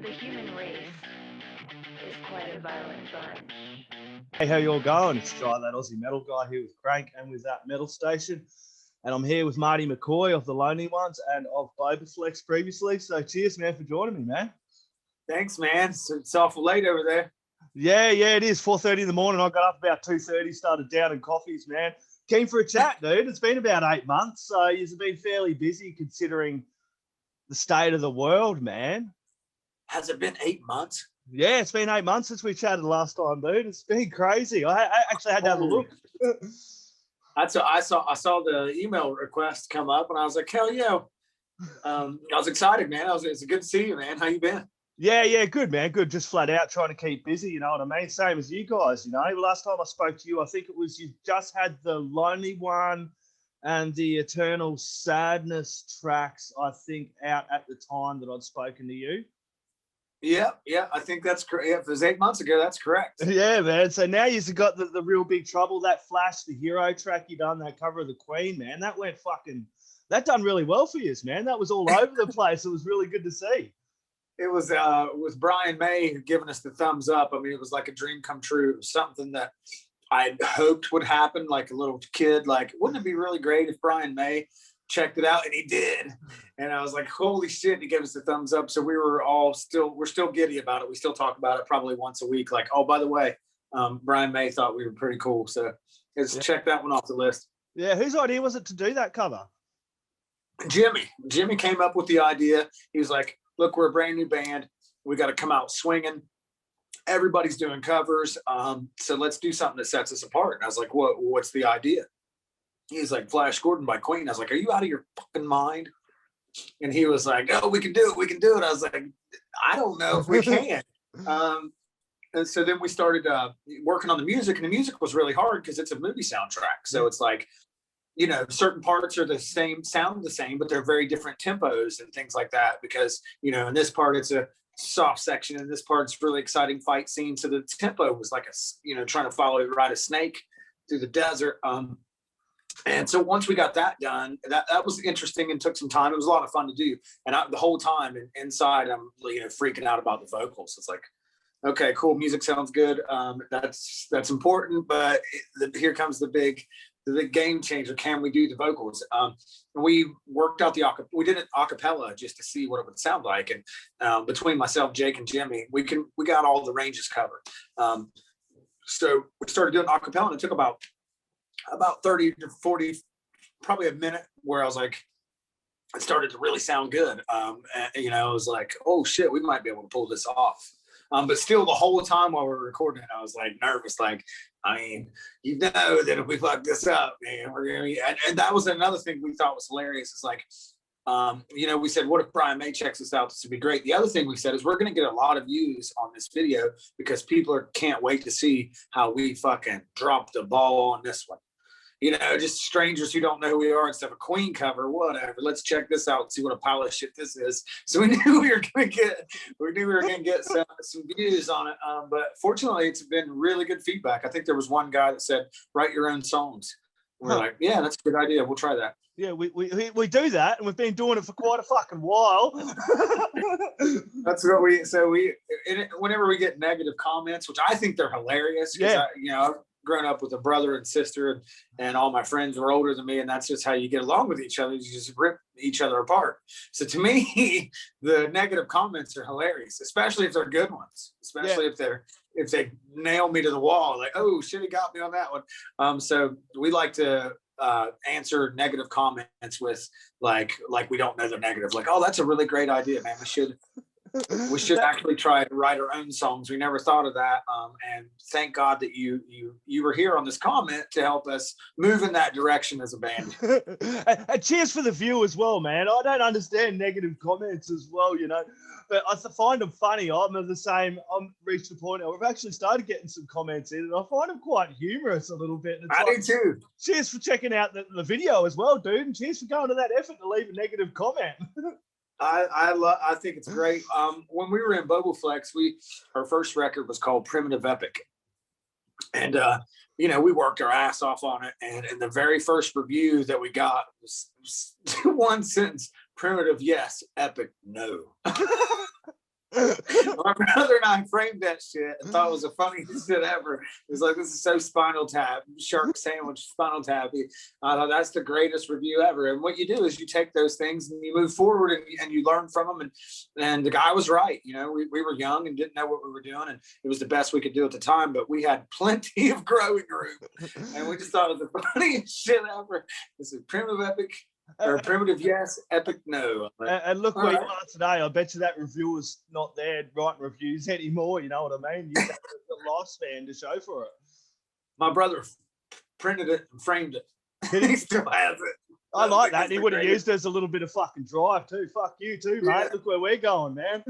The human race is quite a violent bunch. Hey, how you all going? It's Jai, that Aussie metal guy, here with Crank and with that metal station. And I'm here with Marty McCoy of The Lonely Ones and of Bobaflex previously. So cheers, man, for joining me, man. Thanks, man. It's awful late over there. Yeah, it is. 4:30 in the morning. I got up about 2:30, started downing coffees, man. Keen for a chat, dude. It's been about 8 months, so you've been fairly busy considering the state of the world, man. Has it been 8 months? Yeah, it's been 8 months since we chatted last time, dude. It's been crazy. I actually had to have a look. I saw the email request come up, and I was like, hell yeah. I was excited, man. It's good to see you, man. How you been? Yeah, good, man. Good. Just flat out trying to keep busy, you know what I mean? Same as you guys, you know. Last time I spoke to you, I think it was you just had the Lonely One and the Eternal Sadness tracks, I think, out at the time that I'd spoken to you. Yeah, I think that's correct. Yeah, if it was 8 months ago, that's correct. Yeah, man. So now you've got the real big trouble. That Flash, the hero track you done, that cover of the Queen, man. That done really well for you, man. That was all over the place. It was really good to see. It was with Brian May giving us the thumbs up. I mean, it was like a dream come true. It was something that I hoped would happen, like a little kid. Like, wouldn't it be really great if Brian May checked it out? And he did. And I was like, holy shit, he gave us the thumbs up. So we're still giddy about it. We still talk about it probably once a week. Like, oh, by the way, Brian May thought we were pretty cool. So let's check that one off the list. Yeah, whose idea was it to do that cover? Jimmy came up with the idea. He was like, look, we're a brand new band. We got to come out swinging. Everybody's doing covers. So let's do something that sets us apart. And I was like, what's the idea? He's like, Flash Gordon by Queen. I was like, are you out of your fucking mind? And he was like, oh, we can do it. I was like, I don't know if we can. And so then we started working on the music, and the music was really hard because it's a movie soundtrack. So it's like, you know, certain parts are the same, sound the same, but they're very different tempos and things like that. Because, you know, in this part, it's a soft section, and this part's really exciting fight scene. So the tempo was like trying to ride a snake through the desert. And so once we got that done, that was interesting and took some time. It was a lot of fun to do. And the whole time inside, I'm freaking out about the vocals. It's like, okay, cool, music sounds good. That's important, but here comes the big game changer. Can we do the vocals? We worked out we did it a cappella just to see what it would sound like. And between myself, Jake, and Jimmy, we got all the ranges covered. So we started doing a cappella, and it took about 30 to 40, probably a minute, where I was like, it started to really sound good. And, I was like, oh shit, we might be able to pull this off. But still, the whole time while we were recording it, I was like nervous. Like, I mean, that if we fuck this up, man, we're gonna be. And that was another thing we thought was hilarious. It's like, we said, what if Brian May checks us out? This would be great. The other thing we said is we're going to get a lot of views on this video because people can't wait to see how we fucking dropped the ball on this one. Just strangers who don't know who we are instead of a Queen cover, whatever. Let's check this out and see what a pile of shit this is. So we knew we were going to get some views on it. But fortunately, it's been really good feedback. I think there was one guy that said, write your own songs. We're like, yeah, that's a good idea. We'll try that. Yeah, we do that, and we've been doing it for quite a fucking while. That's what whenever we get negative comments, which I think they're hilarious, because I've grown up with a brother and sister, and all my friends were older than me, and that's just how you get along with each other. You just rip each other apart. So to me, the negative comments are hilarious, especially if they're good ones, especially if they nail me to the wall, like, oh shit, he got me on that one. So we like to answer negative comments with like we don't know they're negative, like, oh, that's a really great idea, man. We should actually try to write our own songs. We never thought of that. And thank God that you were here on this comment to help us move in that direction as a band. And cheers for the view as well, man. I don't understand negative comments as well, but I find them funny. I'm the same. I'm reached the point where we've actually started getting some comments in, and I find them quite humorous a little bit. I do too. Cheers for checking out the video as well, dude. And cheers for going to that effort to leave a negative comment. I think it's great. When we were in Bobaflex, our first record was called Primitive Epic. And we worked our ass off on it. And the very first review that we got was one sentence: primitive, yes; epic, no. my brother and I framed that shit and thought it was the funniest shit ever. It was like, this is so Spinal Tap, shark sandwich, Spinal Tap. I thought that's the greatest review ever. And what you do is you take those things and you move forward and you learn from them. And the guy was right. You know, we were young and didn't know what we were doing, and it was the best we could do at the time. But we had plenty of growing room, and we just thought it was the funniest shit ever. This is primitive epic. Or primitive yes, epic no. And look where you are today. I bet you that reviewer's not there writing reviews anymore. You know what I mean? You have the lifespan to show for it. My brother printed it and framed it. He still has it. I like that. And he would have used it as a little bit of fucking drive too. Fuck you too, mate. Yeah. Look where we're going, man.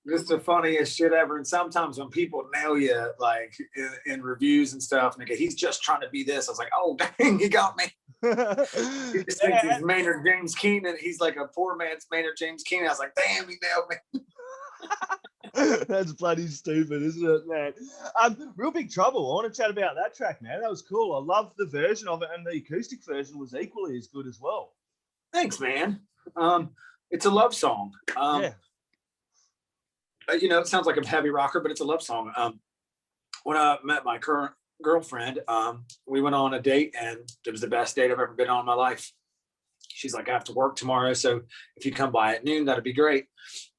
Just the funniest shit ever. And sometimes when people nail you like in reviews and stuff, and they go, he's just trying to be this. I was like, oh dang, he got me. He just thinks he's Maynard James Keenan. He's like a poor man's Maynard James Keenan. I was like, damn, he nailed me. That's bloody stupid, isn't it, man? Real Big Trouble. I want to chat about that track, man. That was cool. I love the version of it, and the acoustic version was equally as good as well. Thanks, man. It's a love song. Yeah. You know, it sounds like a heavy rocker, but it's a love song. When I met my current girlfriend, we went on a date, and it was the best date I've ever been on in my life. She's like, I have to work tomorrow, so if you come by at noon, that'd be great.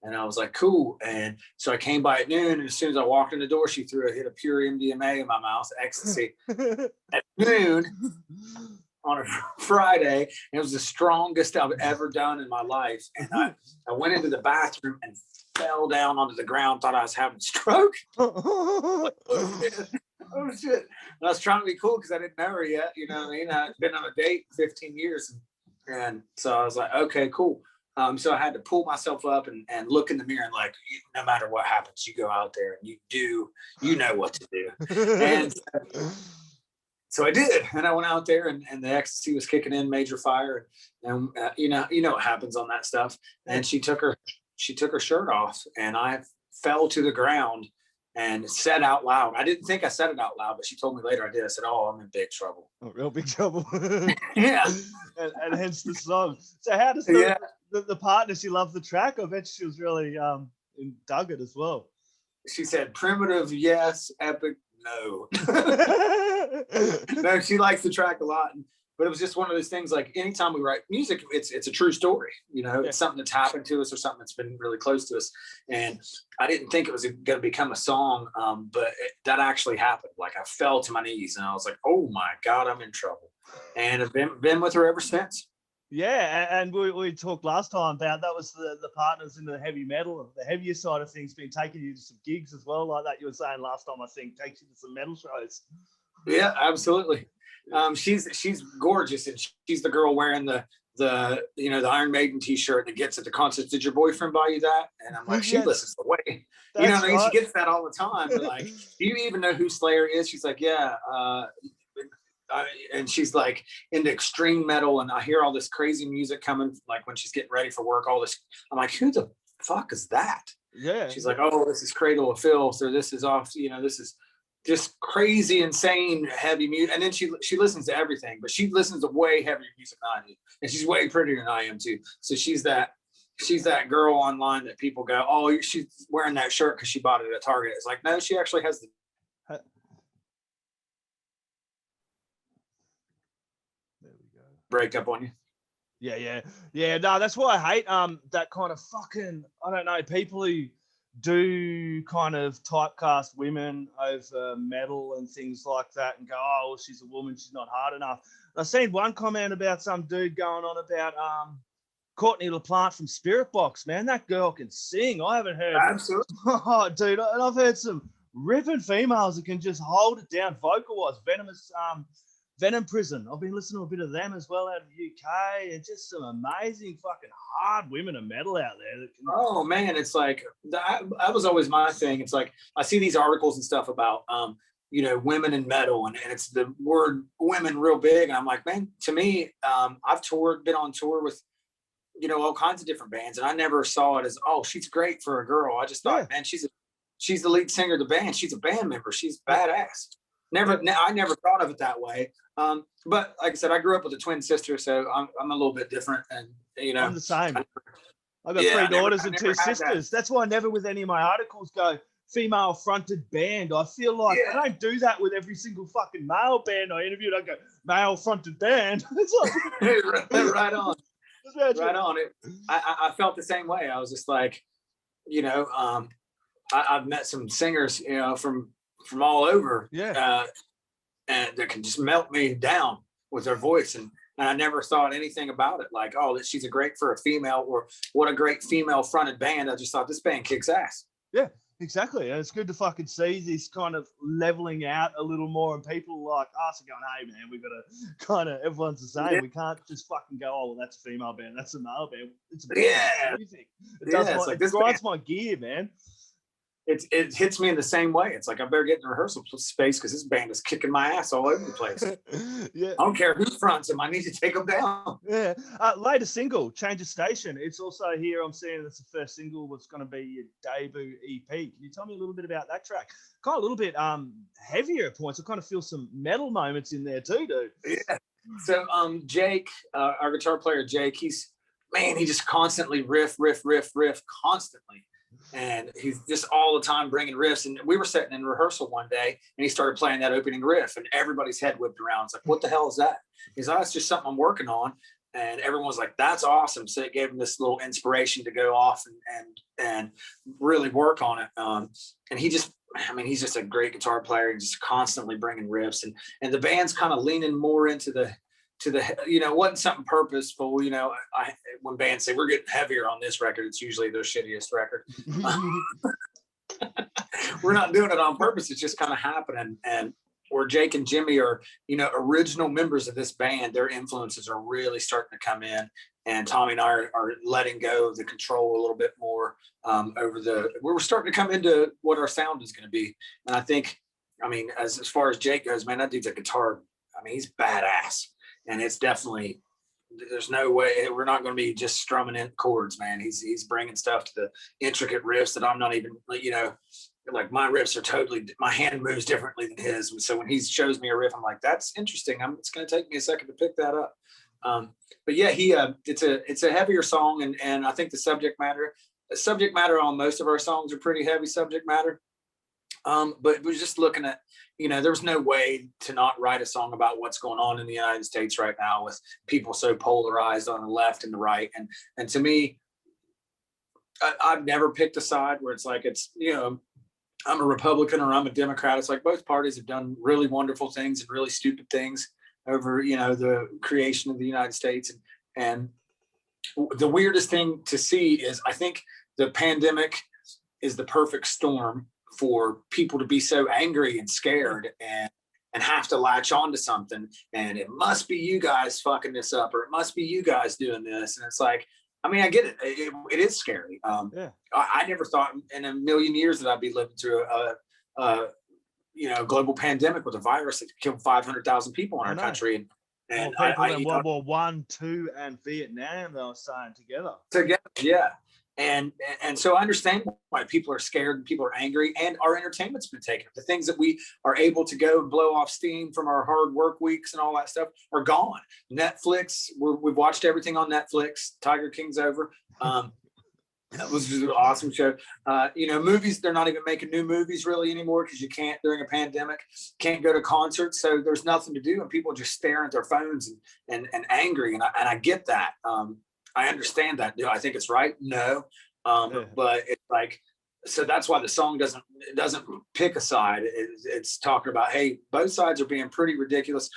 And I was like, cool. And so I came by at noon, and as soon as I walked in the door, she threw a hit of pure MDMA in my mouth, ecstasy, at noon on a Friday. And it was the strongest I've ever done in my life. And I went into the bathroom and fell down onto the ground, thought I was having a stroke. Like, oh shit. And I was trying to be cool because I didn't know her yet. You know what I mean? I'd been on a date 15 years. And so I was like, okay, cool. So I had to pull myself up and look in the mirror and like, no matter what happens, you go out there and you know what to do. And so I did. And I went out there and the ecstasy was kicking in, major fire. And you know what happens on that stuff. And she took her shirt off, and I fell to the ground and said out loud. I didn't think I said it out loud, but she told me later I did. I said, oh, I'm in big trouble. Oh, real big trouble. Yeah. And hence the song. So how does the partner, she loved the track? I bet she was really dug it as well. She said, primitive, yes, epic, no. No, she likes the track a lot. But it was just one of those things, like anytime we write music, it's a true story. You know, it's something that's happened to us or something that's been really close to us. And I didn't think it was going to become a song, but that actually happened. Like I fell to my knees and I was like, oh my God, I'm in trouble. And I've been with her ever since. Yeah, and we talked last time about that was the partners in the heavy metal, the heavier side of things, been taking you to some gigs as well, like that you were saying last time, I think, takes you to some metal shows. Yeah, absolutely. She's gorgeous, and she's the girl wearing the Iron Maiden t-shirt that gets at the concert. Did your boyfriend buy you that? And I'm like, she listens the way. You know what I mean? She gets that all the time. But like, do you even know who Slayer is? She's like, yeah. And she's like into extreme metal, and I hear all this crazy music coming, like when she's getting ready for work, all this. I'm like, who the fuck is that? Yeah. She's like, oh, this is Cradle of Filth, or this is off, this is just crazy, insane, heavy music. And then she listens to everything, but she listens to way heavier music than I do. And she's way prettier than I am too. So she's that girl online that people go, oh, she's wearing that shirt because she bought it at Target. It's like, no, she actually has the there we go. breakup on you. Yeah. No, that's why I hate that kind of fucking, I don't know, people who do kind of typecast women over metal and things like that and go, oh, well, she's a woman, she's not hard enough. I've seen one comment about some dude going on about Courtney LaPlante from Spirit Box. Man, that girl can sing. I haven't heard. Absolutely. Oh, dude, and I've heard some ripping females that can just hold it down vocal-wise. Venom Prison. I've been listening to a bit of them as well out of the UK, and just some amazing fucking hard women of metal out there. That can... Oh man, it's like that was always my thing. It's like I see these articles and stuff about women in metal, and it's the word women real big, and I'm like, man, to me, I've been on tour with all kinds of different bands, and I never saw it as, oh, she's great for a girl. I just thought, man, she's the lead singer of the band. She's a band member. She's badass. I never thought of it that way. But like I said, I grew up with a twin sister, so I'm a little bit different, and I'm the same. I've got Yeah, three I never- daughters I and never two had that. sisters. That's why I never with any of my articles go female fronted band. I feel like Yeah. I don't do that with every single fucking male band I interviewed. I go male fronted band. It's like Right on. Right on. I felt the same way. I was just like, you know, I've met some singers, you know, from all over, Yeah. and that can just melt me down with their voice, and I never thought anything about it. Like, oh, that she's a great for a female, or what a great female fronted band. I just thought this band kicks ass. Yeah, exactly. And it's good to fucking see this kind of leveling out a little more, and people like us are going, hey man, we gotta kind of, everyone's the same. Yeah. We can't just fucking go, oh well, that's a female band, that's a male band. It's a band, Yeah. it's music. It does it's my, like it this grinds my gear, man. It hits me in the same way. It's like I better get in the rehearsal space because this band is kicking my ass all over the place. Yeah. I don't care who fronts them. I need to take them down. Yeah. Latest single, Change of Station. It's also here. I'm seeing it's the first single. What's going to be your debut EP. Can you tell me a little bit about that track? Kind of a little bit heavier at points. I kind of feel some metal moments in there too, dude. Yeah. So Jake, our guitar player Jake, he just constantly riff constantly. And he's just all the time bringing riffs. And we were sitting in rehearsal one day and he started playing that opening riff and everybody's head whipped around. It's like, what the hell is that? He's like, it's just something I'm working on. And everyone was like, that's awesome. So it gave him this little inspiration to go off and really work on it. And he just, I mean, he's just a great guitar player and just constantly bringing riffs. And the band's kind of leaning more into the, you know, wasn't something purposeful. You know, when bands say we're getting heavier on this record, it's usually their shittiest record. We're not doing it on purpose. It's just kind of happening. And where Jake and Jimmy are, you know, original members of this band, their influences are really starting to come in. And Tommy and I are letting go of the control a little bit more we're starting to come into what our sound is going to be. And I think, I mean, as far as Jake goes, man, that dude's a guitar. I mean, he's badass. And it's definitely, there's no way we're not going to be just strumming in chords, man. He's bringing stuff to the intricate riffs that I'm not even, you know, like my riffs are totally, my hand moves differently than his. And so when he shows me a riff, I'm like, that's interesting. It's going to take me a second to pick that up. But yeah, it's a heavier song. And I think the subject matter on most of our songs are pretty heavy subject matter. But we're just looking at, you know, there was no way to not write a song about what's going on in the United States right now with people so polarized on the left and the right. And to me, I've never picked a side where it's like, it's, you know, I'm a Republican or I'm a Democrat. It's like both parties have done really wonderful things and really stupid things over, you know, the creation of the United States. And the weirdest thing to see is I think the pandemic is the perfect storm for people to be so angry and scared and have to latch on to something. And it must be you guys fucking this up, or it must be you guys doing this. And it's like, I mean, I get it. It is scary. I never thought in a million years that I'd be living through a global pandemic with a virus that killed 500,000 people in our country. And people in World War I, II, and Vietnam, they were saying together. Yeah. And so I understand why people are scared and people are angry, and our entertainment's been taken. The things that we are able to go and blow off steam from our hard work weeks and all that stuff are gone. Netflix, we've watched everything on Netflix. Tiger King's over. That was just an awesome show. You know, movies, they're not even making new movies really anymore because you can't during a pandemic, can't go to concerts. So there's nothing to do and people just staring at their phones and angry. And I get that. I understand that. Do I think it's right? No. But it's like, so that's why the song doesn't pick a side. It's talking about, hey, both sides are being pretty ridiculous.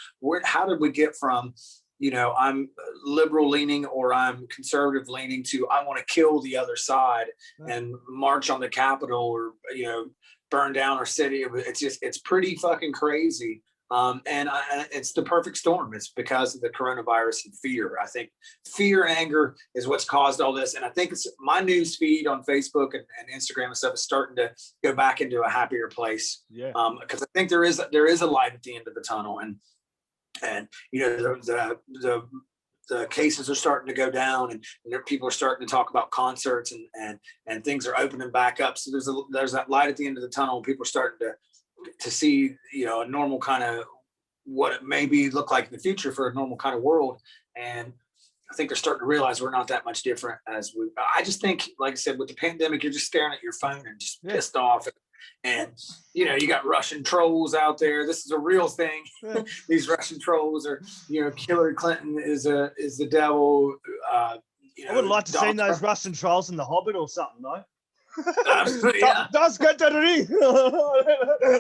How did we get from, you know, I'm liberal leaning or I'm conservative leaning to I want to kill the other side and march on the Capitol or, you know, burn down our city. It's pretty fucking crazy. And it's the perfect storm. It's because of the coronavirus and fear. I think fear and anger is what's caused all this. And I think it's my news feed on Facebook and Instagram and stuff is starting to go back into a happier place. Yeah. Because I think there is a light at the end of the tunnel. And you know, the cases are starting to go down and people are starting to talk about concerts and things are opening back up. So there's that light at the end of the tunnel and people are starting to see, you know, a normal kind of what it maybe look like in the future for a normal kind of world. And I think they're starting to realize we're not that much different as we. I just think, like I said, with the pandemic, you're just staring at your phone and just pissed off. And you know, you got Russian trolls out there. This is a real thing. These Russian trolls are, you know, Hillary Clinton is the devil. You know, I would like to see those Russian trolls in The Hobbit or something, though. Yeah. Does get to the ring.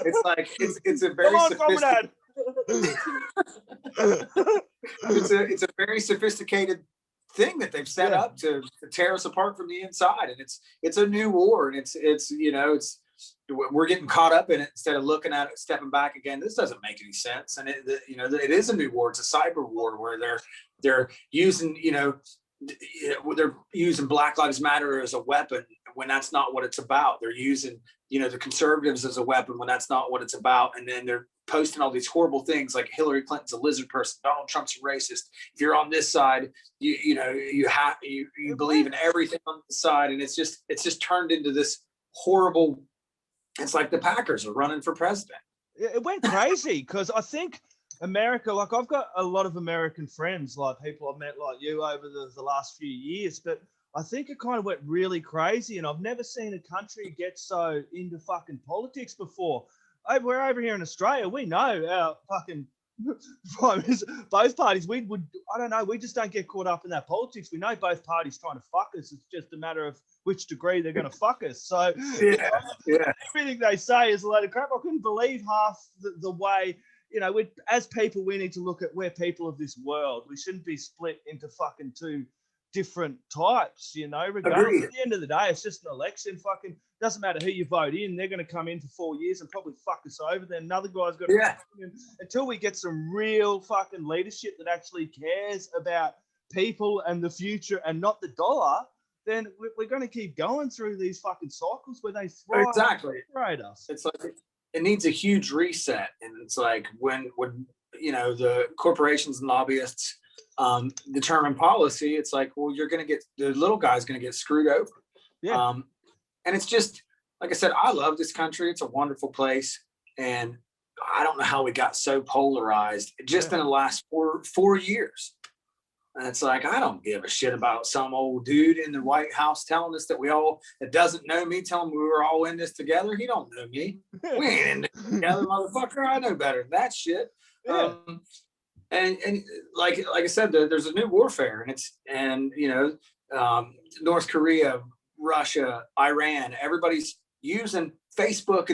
It's like it's a very sophisticated. It's a very sophisticated thing that they've set up to tear us apart from the inside, and it's a new war, and it's you know, we're getting caught up in it instead of looking at it, stepping back again. This doesn't make any sense, and you know, it is a new war. It's a cyber war where they're using, you know, they're using Black Lives Matter as a weapon when that's not what it's about. They're using, you know, the conservatives as a weapon when that's not what it's about. And then they're posting all these horrible things like Hillary Clinton's a lizard person, Donald Trump's a racist. If you're on this side, you know, you believe in everything on the side. And it's just turned into this horrible, it's like the Packers are running for president. It went crazy because I think America, like I've got a lot of American friends, like people I've met like you over the last few years, but I think it kind of went really crazy, and I've never seen a country get so into fucking politics before. We're over here in Australia. We know our fucking both parties. We would, I don't know. We just don't get caught up in that politics. We know both parties trying to fuck us. It's just a matter of which degree they're going to fuck us. So everything they say is a load of crap. I couldn't believe half the way. You know, as people, we need to look at we're people of this world. We shouldn't be split into fucking two different types, you know, regardless. At the end of the day, it's just an election. Fucking doesn't matter who you vote in. They're going to come in for 4 years and probably fuck us over. Then another guy's got to come in. Until we get some real fucking leadership that actually cares about people and the future and not the dollar, then we're going to keep going through these fucking cycles where they throw us. It's like it needs a huge reset, and it's like when you know, the corporations and lobbyists determine policy, it's like, well, you're going to get, the little guy's going to get screwed over. And it's just, like I said, I love this country. It's a wonderful place. And I don't know how we got so polarized just in the last four years. And it's like, I don't give a shit about some old dude in the White House telling us that doesn't know me, telling me we were all in this together. He don't know me. We ain't in this together, motherfucker. I know better than that shit. And like I said, there's a new warfare, and you know, North Korea, Russia, Iran, everybody's using Facebook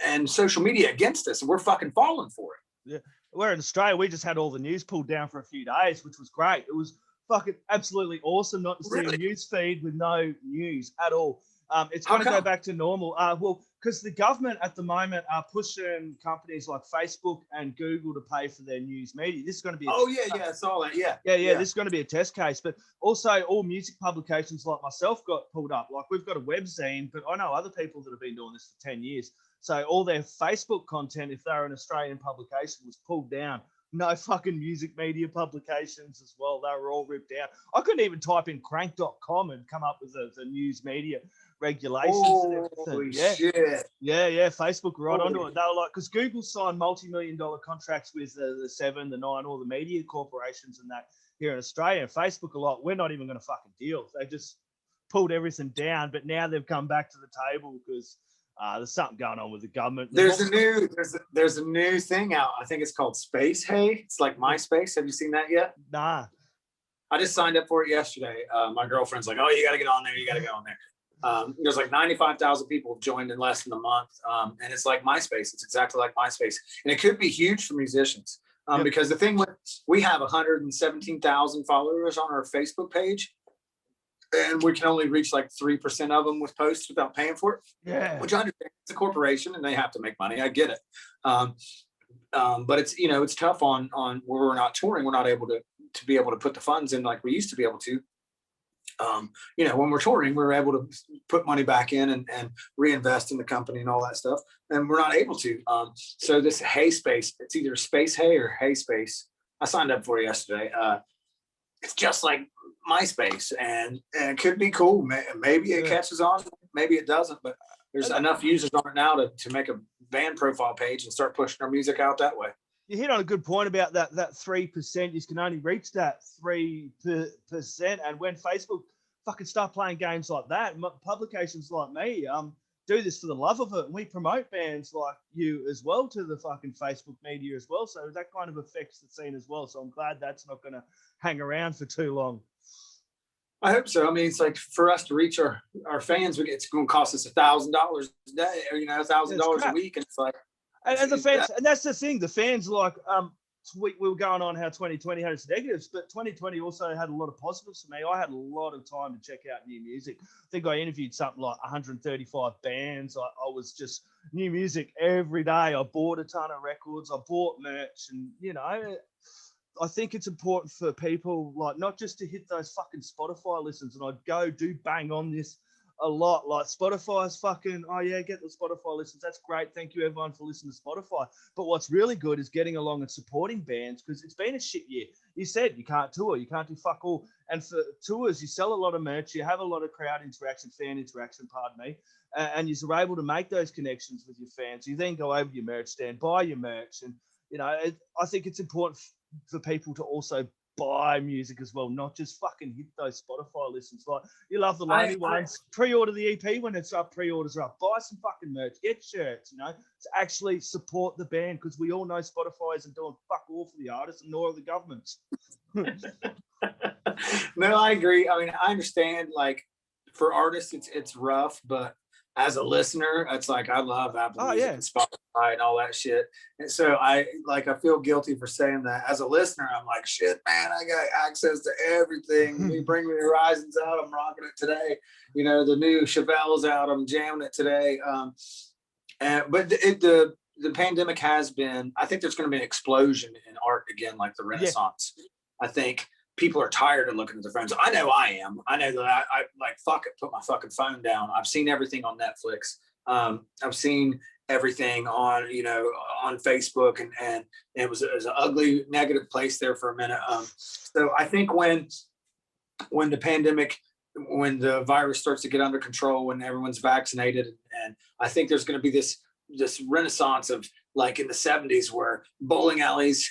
and social media against us, and we're fucking falling for it. Yeah, we're in Australia. We just had all the news pulled down for a few days, which was great. It was fucking absolutely awesome not to see a news feed with no news at all. It's going to go back to normal. Well, because the government at the moment are pushing companies like Facebook and Google to pay for their news media. This is going to be I saw that. Yeah. This is going to be a test case. But also all music publications like myself got pulled up. Like we've got a webzine, but I know other people that have been doing this for 10 years. So all their Facebook content, if they're an Australian publication, was pulled down. No fucking music media publications as well. They were all ripped out. I couldn't even type in crank.com and come up with the news media regulations and everything. Shit. Yeah. Facebook right onto it. They were like, because Google signed multi-million-dollar contracts with the 7, the 9, all the media corporations and that here in Australia. And Facebook are like, we're not even going to fucking deal. They just pulled everything down. But now they've come back to the table because there's something going on with the government. There's a new thing out. I think it's called Space Hey. It's like MySpace. Have you seen that yet? Nah. I just signed up for it yesterday. My girlfriend's like, oh, you got to get on there. You got to get on there. There's like 95,000 people have joined in less than a month. And it's like MySpace. It's exactly like MySpace. And it could be huge for musicians. Because the thing we have 117,000 followers on our Facebook page. And we can only reach like 3% of them with posts without paying for it. Yeah. Which I understand, it's a corporation and they have to make money. I get it. But it's, you know, it's tough on where we're not touring. We're not able to be able to put the funds in like we used to be able to. You know, when we're touring, we're able to put money back in and reinvest in the company and all that stuff. And we're not able to. So this Hey Space, it's either Space Hey or Hey Space. I signed up for it yesterday. It's just like MySpace, and it could be cool. Maybe it catches on, maybe it doesn't, but there's enough users on it now to make a band profile page and start pushing our music out that way. you hit on a good point about that 3%. You can only reach that 3%. And when Facebook fucking start playing games like that, publications like me do this for the love of it, and we promote bands like you as well to the fucking Facebook media as well. So that kind of affects the scene as well. So I'm glad that's not going to hang around for too long. I hope so. I mean, it's like for us to reach our fans, it's going to cost us $1,000 a day, or, you know, $1,000 a week, and it's like, and the fans, and that's the thing. The fans, like, we were going on how 2020 had its negatives, but 2020 also had a lot of positives for me. I had a lot of time to check out new music. I think I interviewed something like 135 bands. I was just new music every day. I bought a ton of records. I bought merch, and you know, I think it's important for people, like, not just to hit those fucking Spotify listens. And I do bang on this a lot. Like, Spotify's fucking, oh yeah, get the Spotify listens. That's great. Thank you everyone for listening to Spotify. But what's really good is getting along and supporting bands, because it's been a shit year. You said you can't tour, you can't do fuck all. And for tours, you sell a lot of merch, you have a lot of crowd interaction, fan interaction, pardon me, and you're able to make those connections with your fans. You then go over your merch stand, buy your merch. And, you know, I think it's important for people to also buy music as well, not just fucking hit those Spotify listens. Like, you love the lonely ones, pre-order the EP when it's up, pre-orders are up, buy some fucking merch, get shirts, you know, to actually support the band, because we all know Spotify isn't doing fuck all for the artists, and nor are the governments. No, I agree. I mean, I understand, like, for artists it's rough, but as a listener, it's like, I love Apple Music and Spotify and all that shit. And so I feel guilty for saying that. As a listener, I'm like, shit, man, I got access to everything. You bring me Horizons out, I'm rocking it today. You know, the new Chevelle's out, I'm jamming it today. But the pandemic has been, I think there's going to be an explosion in art again, like the Renaissance. Yeah. I think people are tired of looking at their phones. I know I am. I know that I like, fuck it, put my fucking phone down. I've seen everything on Netflix. I've seen everything on, you know, on Facebook, and it was an ugly, negative place there for a minute. So I think when the pandemic, when the virus starts to get under control, when everyone's vaccinated, and I think there's going to be this renaissance of, like in the 70s, where bowling alleys,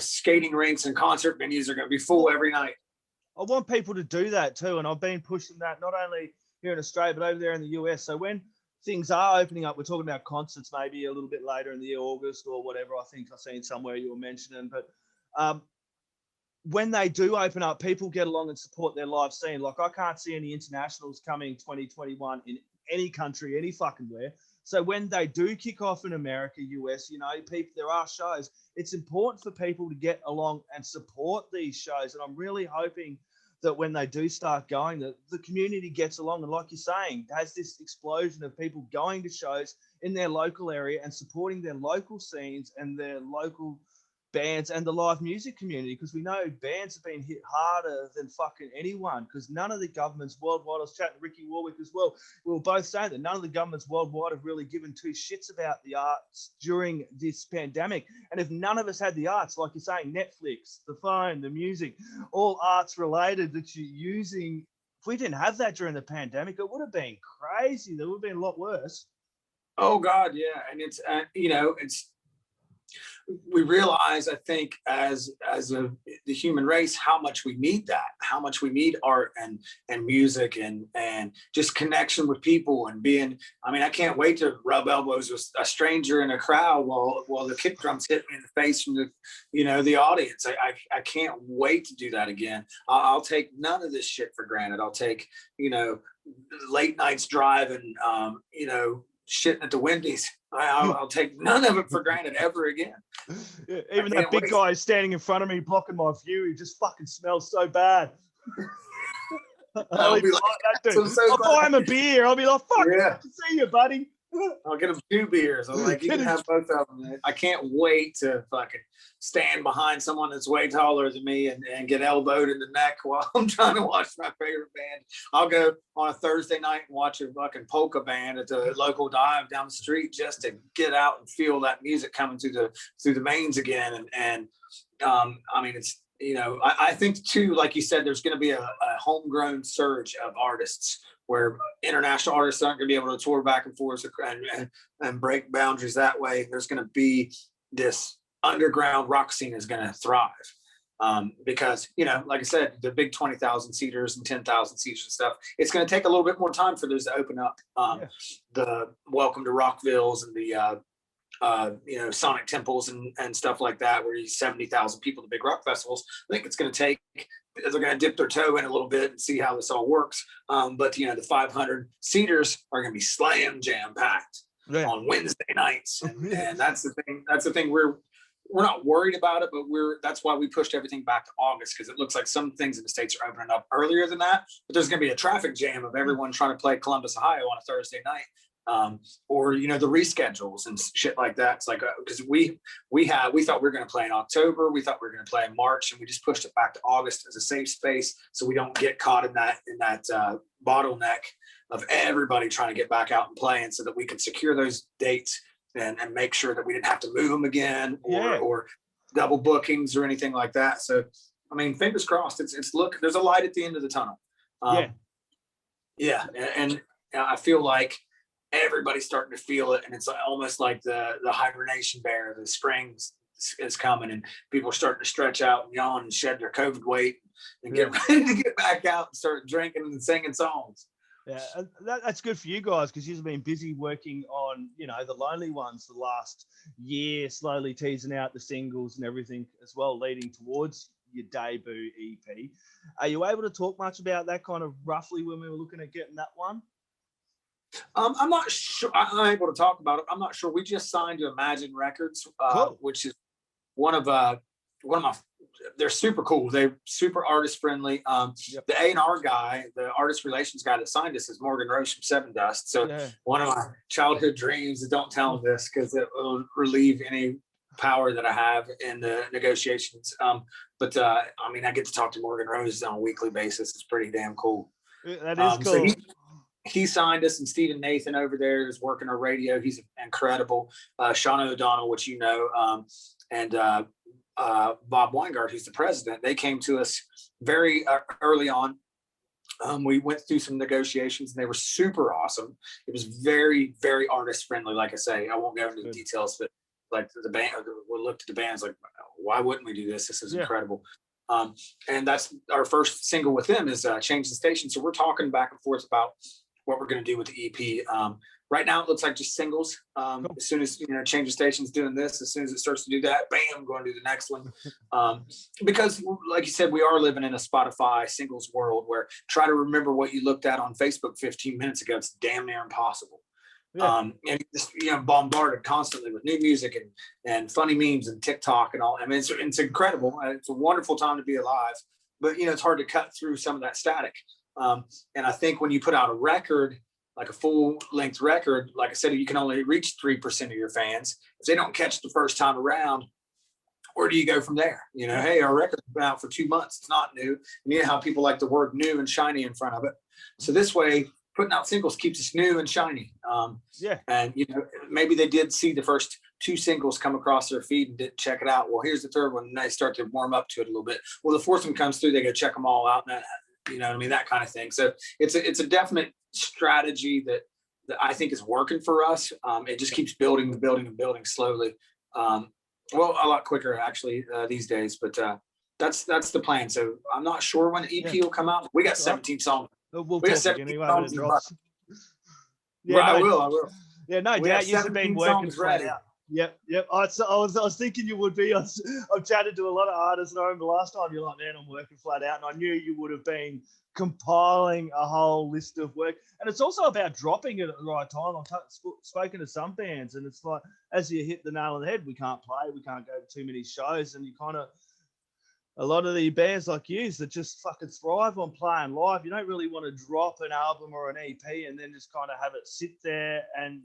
skating rinks, and concert venues are going to be full every night. I want people to do that too, and I've been pushing that not only here in Australia but over there in the US. So when things are opening up, we're talking about concerts maybe a little bit later in the year, August or whatever. I think I've seen somewhere you were mentioning, but when they do open up, people get along and support their live scene. Like, I can't see any internationals coming 2021 in any country, any fucking where. So when they do kick off in America, US, you know, people, there are shows. It's important for people to get along and support these shows. And I'm really hoping that when they do start going, that the community gets along. And like you're saying, has this explosion of people going to shows in their local area and supporting their local scenes and their local bands and the live music community, because we know bands have been hit harder than fucking anyone, because none of the governments worldwide, I was chatting to Ricky Warwick as well, we were both saying that none of the governments worldwide have really given two shits about the arts during this pandemic. And if none of us had the arts, like you're saying, Netflix, the phone, the music, all arts related that you're using, if we didn't have that during the pandemic, it would have been crazy. There would have been a lot worse. Oh God, yeah. And it's you know, we realize, I think, as the human race, how much we need that, how much we need art and music and just connection with people and being, I mean, I can't wait to rub elbows with a stranger in a crowd while the kick drums hit me in the face from the, you know, the audience. I can't wait to do that again. I'll take none of this shit for granted. I'll take, you know, late nights driving, you know, shitting at the Wendy's. I'll take none of it for granted ever again. Yeah, even that big guy standing in front of me blocking my view, he just fucking smells so bad. I'll buy him a beer. I'll be like, fuck, yeah. Good to see you, buddy. I'll get him 2 beers. I'm like, you can have both of them. I can't wait to fucking stand behind someone that's way taller than me and get elbowed in the neck while I'm trying to watch my favorite band. I'll go on a Thursday night and watch a fucking polka band at the local dive down the street just to get out and feel that music coming through the mains again. And I mean, it's, you know, I think too, like you said, there's going to be a homegrown surge of artists where international artists aren't going to be able to tour back and forth and break boundaries that way. There's going to be this underground rock scene is going to thrive. Because, you know, like I said, the big 20,000 seaters and 10,000 seaters and stuff, it's going to take a little bit more time for those to open up. The Welcome to Rockvilles and the, you know, Sonic Temples and stuff like that, where you 70,000 people at big rock festivals. I think it's going to take, they're going to dip their toe in a little bit and see how this all works. But, you know, the 500 seaters are going to be slam jam packed on Wednesday nights. And that's the thing. We're not worried about it, but that's why we pushed everything back to August, because it looks like some things in the States are opening up earlier than that. But there's going to be a traffic jam of everyone trying to play Columbus, Ohio on a Thursday night. Or, you know, the reschedules and shit like that. It's like, because we thought we were going to play in October. We thought we were going to play in March, and we just pushed it back to August as a safe space, so we don't get caught in that bottleneck of everybody trying to get back out and playing, so that we could secure those dates and make sure that we didn't have to move them again or double bookings or anything like that. So, I mean, fingers crossed. It's look, there's a light at the end of the tunnel. And I feel like everybody's starting to feel it, and it's almost like the hibernation bear. The spring is coming, and people are starting to stretch out and yawn and shed their COVID weight and get ready to get back out and start drinking and singing songs. Yeah, and that's good for you guys, because you've been busy working on, you know, the Lonely Ones the last year, slowly teasing out the singles and everything as well, leading towards your debut EP. Are you able to talk much about that, kind of roughly when we were looking at getting that one? I'm not sure. I'm able to talk about it. I'm not sure. We just signed to Imagen Records, cool. Which is one of my. They're super cool. They're super artist friendly. The A&R guy, the artist relations guy that signed us, is Morgan Rose from Seven Dust. So one of my childhood dreams. Don't tell him this, because it will relieve any power that I have in the negotiations. But I mean, I get to talk to Morgan Rose on a weekly basis. It's pretty damn cool. That is cool. So he signed us, and Stephen Nathan over there is working our radio. He's incredible. Sean O'Donnell, which you know, and Bob Weingart, who's the president. They came to us very early on. We went through some negotiations, and they were super awesome. It was very, very artist friendly. Like I say, I won't go into the details, but like the band, we looked at the bands like, why wouldn't we do this? This is incredible. And that's our first single with them is Change the Station. So we're talking back and forth about what we're going to do with the EP. Right now it looks like just singles. Cool. As soon as, you know, Change the Station's doing this, as soon as it starts to do that, bam, I'm going to do the next one. Because like you said, we are living in a Spotify singles world where try to remember what you looked at on Facebook 15 minutes ago. It's damn near impossible. And just, you know, bombarded constantly with new music and funny memes and TikTok and all. I mean, it's incredible. It's a wonderful time to be alive, but, you know, it's hard to cut through some of that static. And I think when you put out a record, like a full length record, like I said, you can only reach 3% of your fans. If they don't catch the first time around, where do you go from there? You know, hey, our record's been out for 2 months. It's not new. And you know how people like the word new and shiny in front of it. So this way, putting out singles keeps us new and shiny. And, you know, maybe they did see the first 2 singles come across their feed and didn't check it out. Well, here's the third one, and they start to warm up to it a little bit. Well, the fourth one comes through, they go check them all out, and that, you know what I mean, that kind of thing. So it's a definite strategy that I think is working for us. It just keeps building and building and building slowly. Well, a lot quicker actually these days, but that's the plan. So I'm not sure when the EP will come out. We got 17 songs. We'll talk again anyway when it drops. I will. Yeah, no doubt. You've been working flat out. Yep. I was thinking you would be. I've chatted to a lot of artists, and I remember last time you're like, man, I'm working flat out, and I knew you would have been compiling a whole list of work. And it's also about dropping it at the right time. I've spoken to some bands, and it's like, as you hit the nail on the head, we can't play, we can't go to too many shows, and you kind of, a lot of the bands like you that just fucking thrive on playing live. You don't really want to drop an album or an EP and then just kind of have it sit there and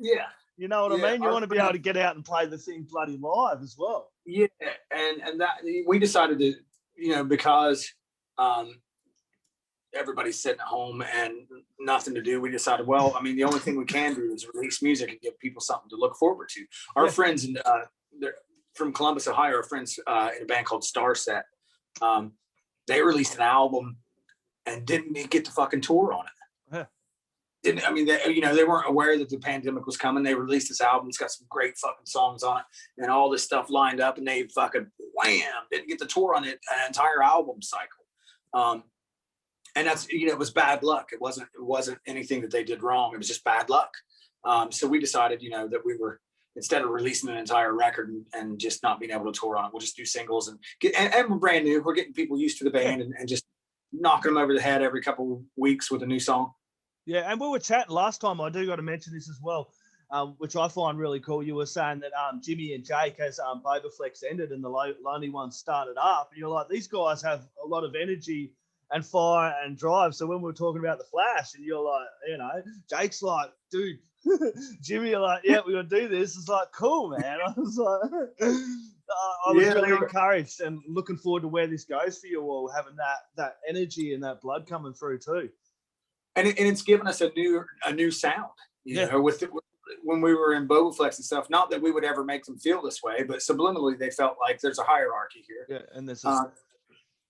you know what I mean? You want to be able to get out and play the thing bloody live as well. Yeah, and that we decided to, you know, because everybody's sitting at home and nothing to do. We decided, well, I mean, the only thing we can do is release music and give people something to look forward to. Our friends they're from Columbus, Ohio, our friends in a band called Starset. They released an album and didn't get to fucking tour on it. didn't, I mean, they weren't aware that the pandemic was coming. They released this album. It's got some great fucking songs on it and all this stuff lined up, and they fucking wham, didn't get the tour on it, an entire album cycle. And that's, it was bad luck. It wasn't anything that they did wrong. It was just bad luck. So we decided, that we were, instead of releasing an entire record and just not being able to tour on it, we'll just do singles and we're brand new. We're getting people used to the band and just knocking them over the head every couple of weeks with a new song. Yeah, and we were chatting last time. I do got to mention this as well, which I find really cool. You were saying that Jimmy and Jake, as Bobaflex ended and the Lonely Ones started up, and you're like, these guys have a lot of energy and fire and drive. So when we were talking about the Flash, and you're like, Jake's like, dude, Jimmy, you're like, yeah, we're gonna do this. It's like, cool, man. I was like, I was really encouraged and looking forward to where this goes for you all, having that energy and that blood coming through too. And it's given us a new sound, you know, when we were in Bobaflex and stuff. Not that we would ever make them feel this way, but subliminally they felt like there's a hierarchy here. Yeah, and this is.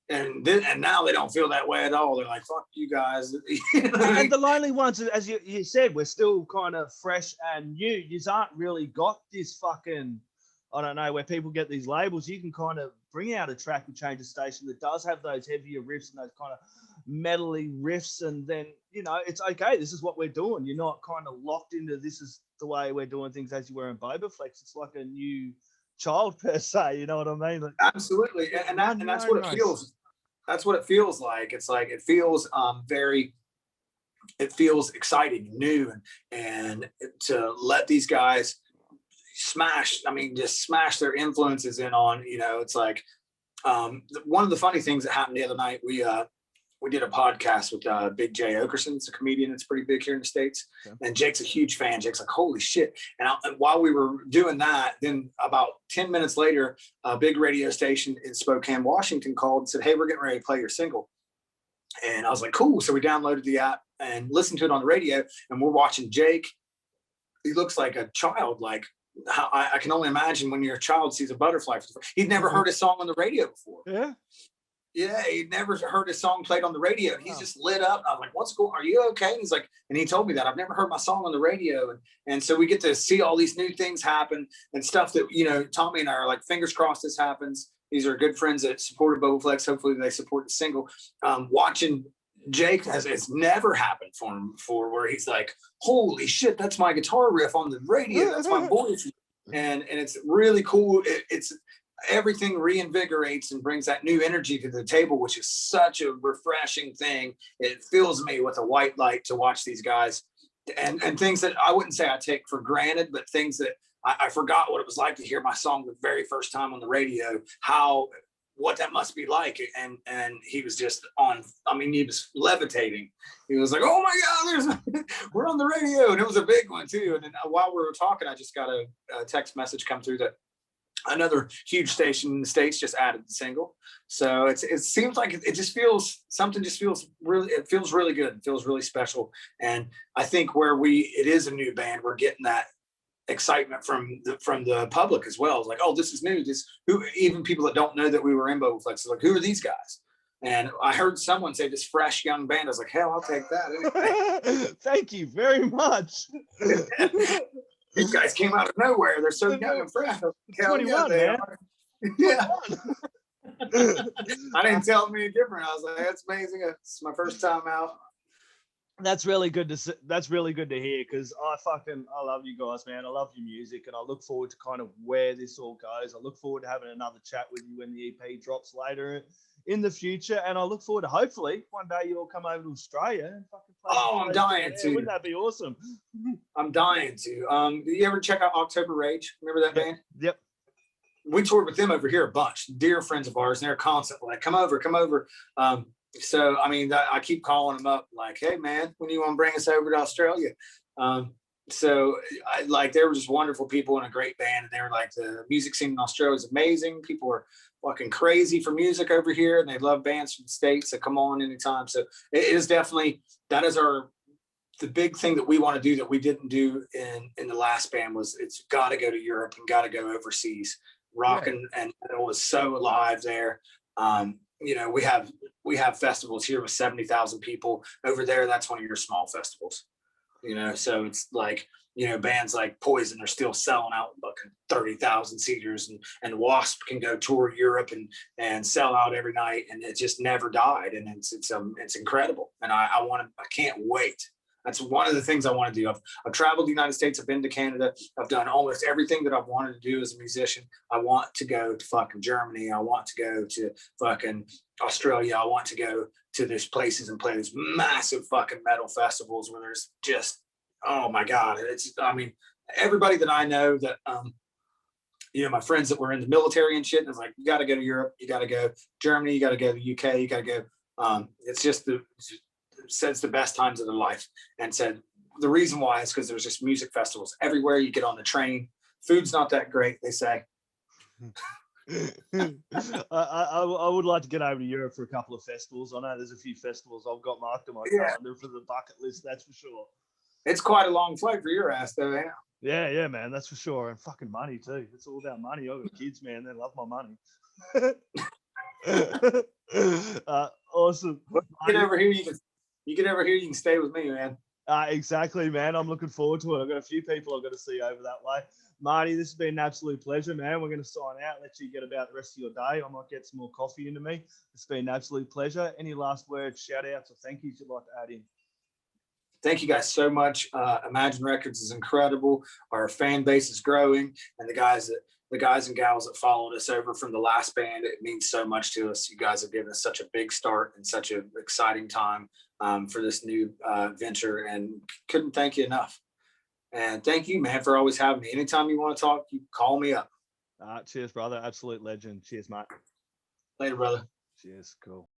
And now they don't feel that way at all. They're like, fuck you guys. And the Lonely Ones, as you said, we're still kind of fresh and new. You aren't really got this fucking, I don't know, where people get these labels. You can kind of bring out a track and change a station that does have those heavier riffs and those kind of metally riffs, and then it's okay. This is what we're doing. You're not kind of locked into this is the way we're doing things as you were in Bobaflex. It's like a new child per se. You know what I mean? Like, absolutely, and that's what it feels. That's what it feels like. It's like it feels it feels exciting, new, and to let these guys just smash their influences in on. It's like one of the funny things that happened the other night. We did a podcast with Big Jay Okerson. It's a comedian that's pretty big here in the States. Okay. And Jake's a huge fan. Jake's like, holy shit. And while we were doing that, then about 10 minutes later, a big radio station in Spokane, Washington called and said, hey, we're getting ready to play your single. And I was like, cool. So we downloaded the app and listened to it on the radio. And we're watching Jake. He looks like a child. Like, how I can only imagine when your child sees a butterfly. He'd never heard a song on the radio before. Yeah. Yeah, he'd never heard his song played on the radio. And he's just lit up. I was like, what's going on? Are you okay? And he's like, and he told me that I've never heard my song on the radio. And so we get to see all these new things happen and stuff that, Tommy and I are like, fingers crossed this happens. These are good friends that supported Bobaflex. Hopefully they support the single. Watching Jake, it's never happened for him before, where he's like, holy shit, that's my guitar riff on the radio. That's my voice. And it's really cool. It's everything reinvigorates and brings that new energy to the table, which is such a refreshing thing. It fills me with a white light to watch these guys and things that I wouldn't say I take for granted, but things that I forgot what it was like to hear my song the very first time on the radio, what that must be like. And he was just he was levitating. He was like, oh my God, we're on the radio. And it was a big one too. And then while we were talking, I just got a text message come through that another huge station in the States just added the single. So it seems like it just feels really good. It feels really special. And I think it is a new band, we're getting that excitement from the public as well. It's like, oh, this is new. Even people that don't know that we were in Bobaflex, like, who are these guys? And I heard someone say this fresh young band. I was like, hell, I'll take that. Anyway. Thank you very much. These guys came out of nowhere. They're so young and fresh. 21, man. Yeah. I didn't tell them any different. I was like, that's amazing. It's my first time out. That's really good to see. That's really good to hear, because I love you guys, man. I love your music, and I look forward to kind of where this all goes. I look forward to having another chat with you when the EP drops later in the future, and I look forward to hopefully one day you all come over to Australia and fucking play. Oh, I'm dying to. Wouldn't that be awesome? I'm dying to. Do you ever check out October Rage? Remember that band? Yep. We toured with them over here a bunch. Dear friends of ours, and they're constantly like, come over. So, I keep calling them up like, hey, man, when do you want to bring us over to Australia? They were just wonderful people and a great band. And they were like, the music scene in Australia is amazing. People are fucking crazy for music over here, and they love bands from the States that come on anytime. So it is definitely, that is the big thing that we want to do that we didn't do in the last band was it's got to go to Europe and got to go overseas. Rock and metal was so alive there. We have festivals here with 70,000 people. Over there, that's one of your small festivals. you know, so it's like, you know, bands like Poison are still selling out fucking 30,000 seaters, and Wasp can go tour Europe and sell out every night, and it just never died, and it's incredible, and I can't wait. That's one of the things I want to do. I've traveled the United States. I've been to Canada. I've done almost everything that I've wanted to do as a musician. I want to go to fucking Germany. I want to go to fucking Australia. I want to go to these places and play these massive fucking metal festivals where there's just, oh my God. I mean, everybody that I know that, you know, my friends that were in the military and shit, and it's like, you got to go to Europe. You got to go Germany. You got to go to the UK. You got to go. It's just says the best times of their life, and said the reason why is because there's just music festivals everywhere. You get on the train, food's not that great, they say. I would like to get over to Europe for a couple of festivals. I know there's a few festivals I've got marked on my calendar for the bucket list, that's for sure. It's quite a long flight for your ass though. Yeah, man, that's for sure. And fucking money too. It's all about money. I've got kids, man, they love my money. Awesome. Get over here, you get over here, you can stay with me, man. Exactly, man. I'm looking forward to it. I've got a few people I've got to see over that way. Marty, this has been an absolute pleasure, man. We're going to sign out, let you get about the rest of your day. I might get some more coffee into me. It's been an absolute pleasure. Any last words, shout outs, or thank yous you'd like to add in? Thank you guys so much. Imagen Records is incredible. Our fan base is growing, and the guys and gals that followed us over from the last band, it means so much to us. You guys have given us such a big start and such an exciting time for this new venture, and couldn't thank you enough. And thank you, man, for always having me. Anytime you want to talk, you call me up. Cheers, brother. Absolute legend. Cheers, mate. Later, brother. Cheers. Cool.